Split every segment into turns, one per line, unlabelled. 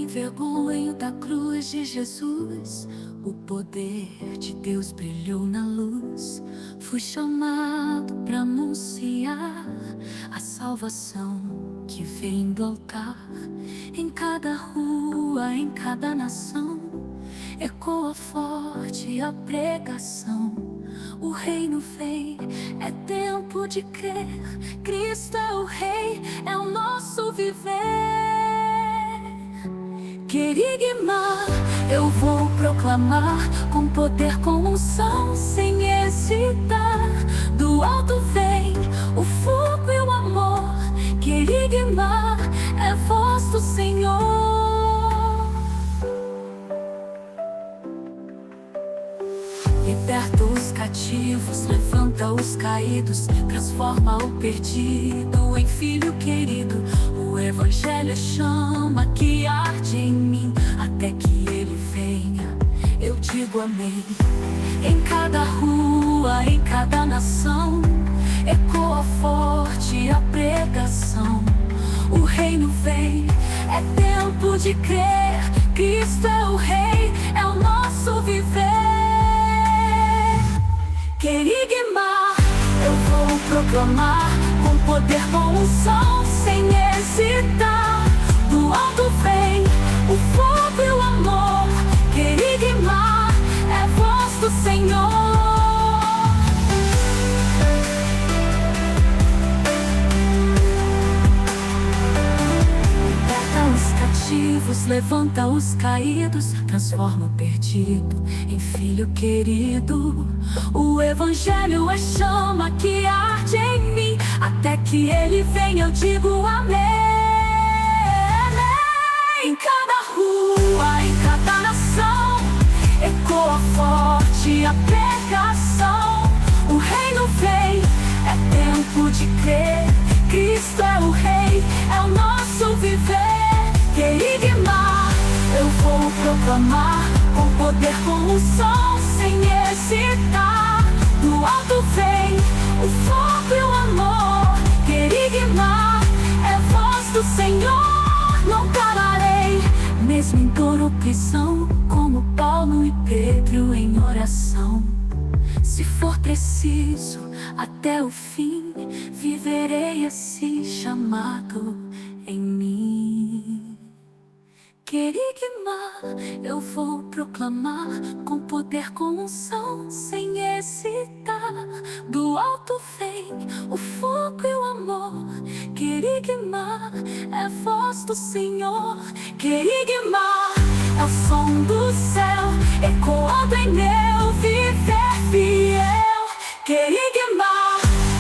envergonho da cruz de Jesus. O poder de Deus brilhou na luz. Fui chamado para anunciar a salvação que vem do altar. Em cada rua, em cada nação, ecoa forte a pregação. O reino vem, é tempo de crer. Cristo é o Rei, é o nosso viver. Querigma, eu vou proclamar com poder, com unção, sem hesitar. Do alto vem o fogo e o amor. Querigma, é voz do Senhor. Liberta os cativos, levanta os caídos, transforma o perdido em filho querido. O Evangelho é chama que arde em mim, até que ele venha, eu digo amém. Em cada rua, em cada nação, ecoa forte a pregação. O reino vem, é tempo de crer. Cristo é o Rei, é o nosso viver. Querigma, eu vou proclamar com poder, com unção, sem hesitar. Do alto vem o fogo e o amor. Querigma, é voz do Senhor. Liberta os cativos, levanta os caídos, transforma o perdido em filho querido. O Evangelho é chama que arde em mim, até que ele venha, eu digo amém. Em cada rua, em cada nação, ecoa forte a pregação. O reino vem, é tempo de crer. Cristo é o Rei, é o nosso viver. Querigma, eu vou proclamar com poder, com unção, sem hesitar. Do alto vem o fogo e o amor. Querigma, é voz do Senhor. Não pararei, mesmo em dor ou prisão, como Paulo e Pedro em oração. Se for preciso, até o fim, viverei esse chamado em mim. Querigma, eu vou proclamar com poder, com unção, sem hesitar. Do alto vem o fogo e o amor. Querigma, é voz do Senhor. Querigma, é o som do céu, ecoando em meu viver fiel. Querigma,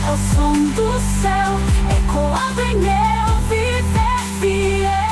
é o som do céu, ecoando em meu viver fiel.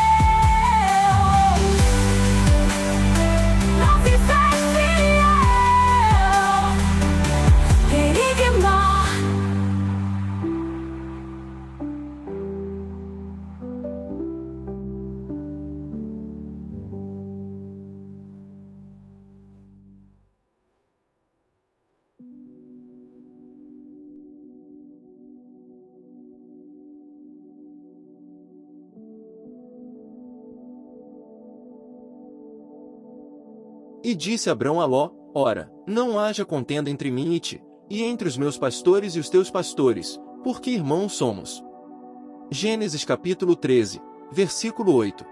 E disse Abrão a Ló: Ora, não haja contenda entre mim e ti, e entre os meus pastores e os teus pastores, porque irmãos somos. Gênesis capítulo 13, versículo 8.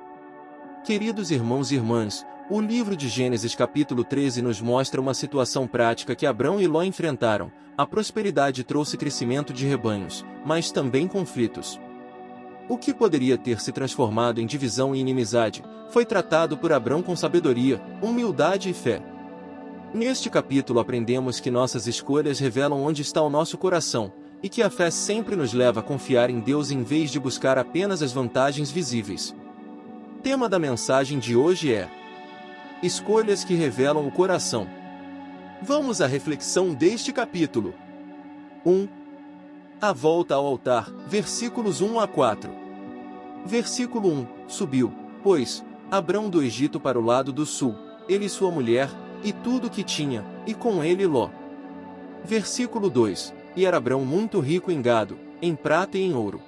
Queridos irmãos e irmãs, o livro de Gênesis capítulo 13 nos mostra uma situação prática que Abrão e Ló enfrentaram. A prosperidade trouxe crescimento de rebanhos, mas também conflitos. O que poderia ter se transformado em divisão e inimizade, foi tratado por Abrão com sabedoria, humildade e fé. Neste capítulo aprendemos que nossas escolhas revelam onde está o nosso coração, e que a fé sempre nos leva a confiar em Deus em vez de buscar apenas as vantagens visíveis. Tema da mensagem de hoje é: escolhas que revelam o coração. Vamos à reflexão deste capítulo. 1. A volta ao altar, versículos 1 a 4. Versículo 1. Subiu, pois, Abrão do Egito para o lado do sul, ele e sua mulher, e tudo o que tinha, e com ele Ló. Versículo 2. E era Abrão muito rico em gado, em prata e em ouro.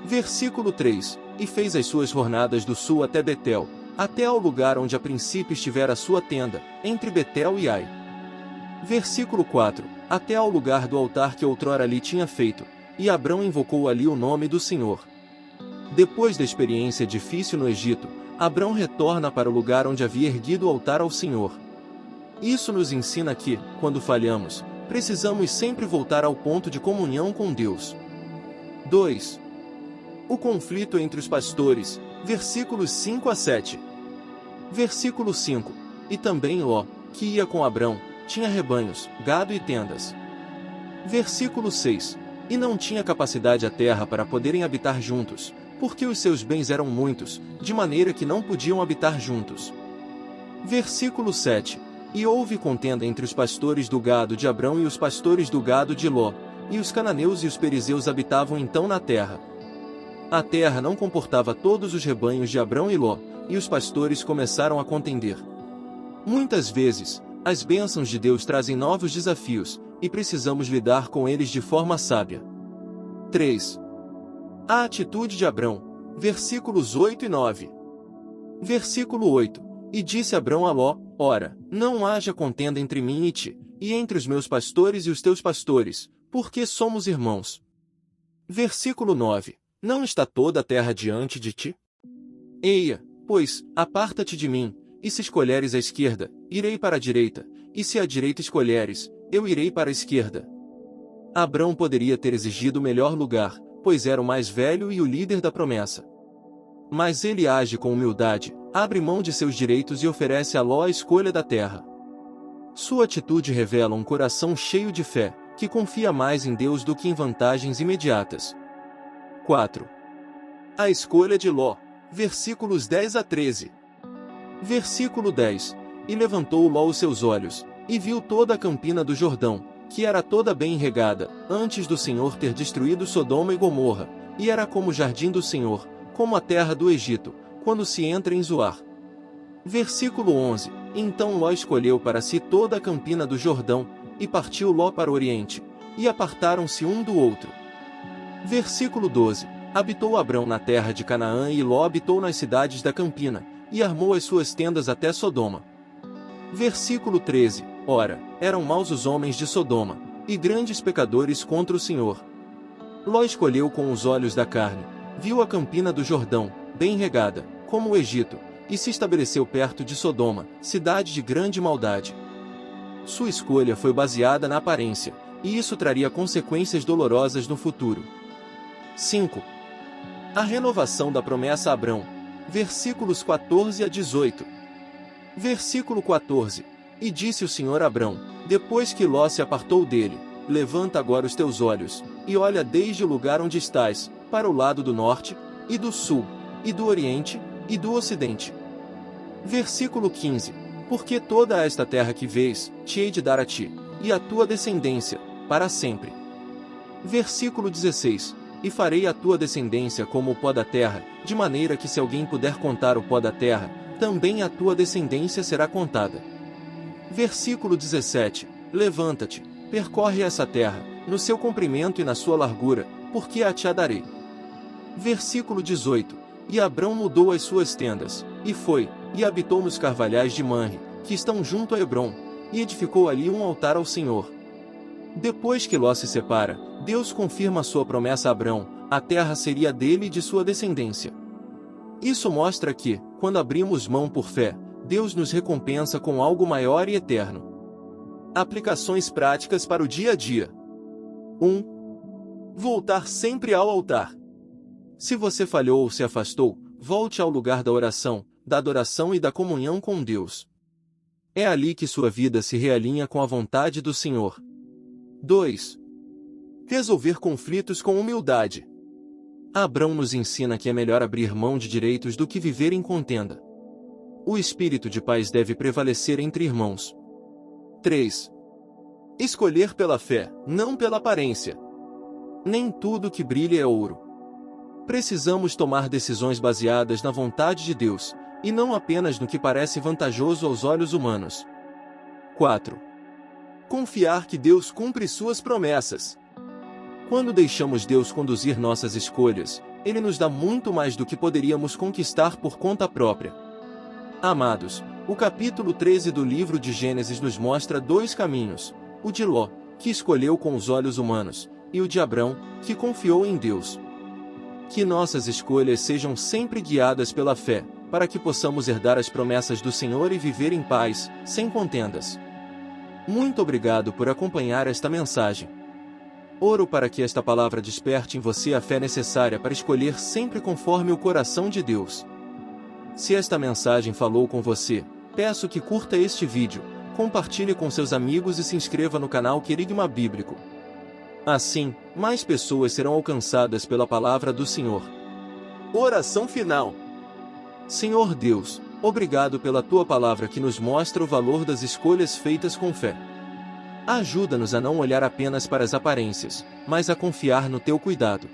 Versículo 3. E fez as suas jornadas do sul até Betel, até ao lugar onde a princípio estivera a sua tenda, entre Betel e Ai. Versículo 4, até ao lugar do altar que outrora ali tinha feito, e Abrão invocou ali o nome do Senhor. Depois da experiência difícil no Egito, Abrão retorna para o lugar onde havia erguido o altar ao Senhor. Isso nos ensina que, quando falhamos, precisamos sempre voltar ao ponto de comunhão com Deus. 2. O conflito entre os pastores, versículos 5 a 7. Versículo 5. E também Ló, que ia com Abrão, tinha rebanhos, gado e tendas. Versículo 6. E não tinha capacidade a terra para poderem habitar juntos, porque os seus bens eram muitos, de maneira que não podiam habitar juntos. Versículo 7. E houve contenda entre os pastores do gado de Abrão e os pastores do gado de Ló, e os cananeus e os perizeus habitavam então na terra. A terra não comportava todos os rebanhos de Abrão e Ló, e os pastores começaram a contender. Muitas vezes, as bênçãos de Deus trazem novos desafios, e precisamos lidar com eles de forma sábia. 3. A atitude de Abrão, versículos 8 e 9. Versículo 8. E disse Abrão a Ló: Ora, não haja contenda entre mim e ti, e entre os meus pastores e os teus pastores, porque somos irmãos. Versículo 9. Não está toda a terra diante de ti? Eia, pois, aparta-te de mim, e se escolheres a esquerda, irei para a direita, e se a direita escolheres, eu irei para a esquerda. Abrão poderia ter exigido o melhor lugar, pois era o mais velho e o líder da promessa. Mas ele age com humildade, abre mão de seus direitos e oferece a Ló a escolha da terra. Sua atitude revela um coração cheio de fé, que confia mais em Deus do que em vantagens imediatas. 4. A escolha de Ló, versículos 10 a 13. Versículo 10. E levantou Ló os seus olhos, e viu toda a campina do Jordão, que era toda bem regada, antes do Senhor ter destruído Sodoma e Gomorra, e era como o jardim do Senhor, como a terra do Egito, quando se entra em Zoar. Versículo 11. Então Ló escolheu para si toda a campina do Jordão, e partiu Ló para o oriente, e apartaram-se um do outro. Versículo 12. Habitou Abrão na terra de Canaã e Ló habitou nas cidades da campina, e armou as suas tendas até Sodoma. Versículo 13. Ora, eram maus os homens de Sodoma, e grandes pecadores contra o Senhor. Ló escolheu com os olhos da carne, viu a campina do Jordão, bem regada, como o Egito, e se estabeleceu perto de Sodoma, cidade de grande maldade. Sua escolha foi baseada na aparência, e isso traria consequências dolorosas no futuro. 5. A renovação da promessa a Abrão, versículos 14 a 18. Versículo 14. E disse o Senhor a Abrão, depois que Ló se apartou dele: Levanta agora os teus olhos, e olha desde o lugar onde estás, para o lado do norte, e do sul, e do oriente, e do ocidente. Versículo 15. Porque toda esta terra que vês, te hei de dar a ti, e à tua descendência, para sempre. Versículo 16. E farei a tua descendência como o pó da terra, de maneira que se alguém puder contar o pó da terra, também a tua descendência será contada. Versículo 17. Levanta-te, percorre essa terra, no seu comprimento e na sua largura, porque a te a darei. Versículo 18. E Abrão mudou as suas tendas, e foi, e habitou nos carvalhais de Manre, que estão junto a Hebrom, e edificou ali um altar ao Senhor. Depois que Ló se separa, Deus confirma sua promessa a Abrão: a terra seria dele e de sua descendência. Isso mostra que, quando abrimos mão por fé, Deus nos recompensa com algo maior e eterno. Aplicações práticas para o dia a dia. 1. Voltar sempre ao altar. Se você falhou ou se afastou, volte ao lugar da oração, da adoração e da comunhão com Deus. É ali que sua vida se realinha com a vontade do Senhor. 2. Resolver conflitos com humildade. Abrão nos ensina que é melhor abrir mão de direitos do que viver em contenda. O espírito de paz deve prevalecer entre irmãos. 3. Escolher pela fé, não pela aparência. Nem tudo que brilha é ouro. Precisamos tomar decisões baseadas na vontade de Deus, e não apenas no que parece vantajoso aos olhos humanos. 4. Confiar que Deus cumpre suas promessas. Quando deixamos Deus conduzir nossas escolhas, Ele nos dá muito mais do que poderíamos conquistar por conta própria. Amados, o capítulo 13 do livro de Gênesis nos mostra dois caminhos: o de Ló, que escolheu com os olhos humanos, e o de Abrão, que confiou em Deus. Que nossas escolhas sejam sempre guiadas pela fé, para que possamos herdar as promessas do Senhor e viver em paz, sem contendas. Muito obrigado por acompanhar esta mensagem. Oro para que esta palavra desperte em você a fé necessária para escolher sempre conforme o coração de Deus. Se esta mensagem falou com você, peço que curta este vídeo, compartilhe com seus amigos e se inscreva no canal Querigma Bíblico. Assim, mais pessoas serão alcançadas pela palavra do Senhor. Oração final. Senhor Deus, obrigado pela tua palavra que nos mostra o valor das escolhas feitas com fé. Ajuda-nos a não olhar apenas para as aparências, mas a confiar no teu cuidado.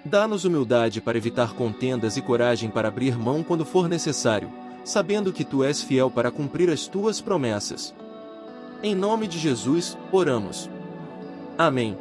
Dá-nos humildade para evitar contendas e coragem para abrir mão quando for necessário, sabendo que tu és fiel para cumprir as tuas promessas. Em nome de Jesus, oramos. Amém.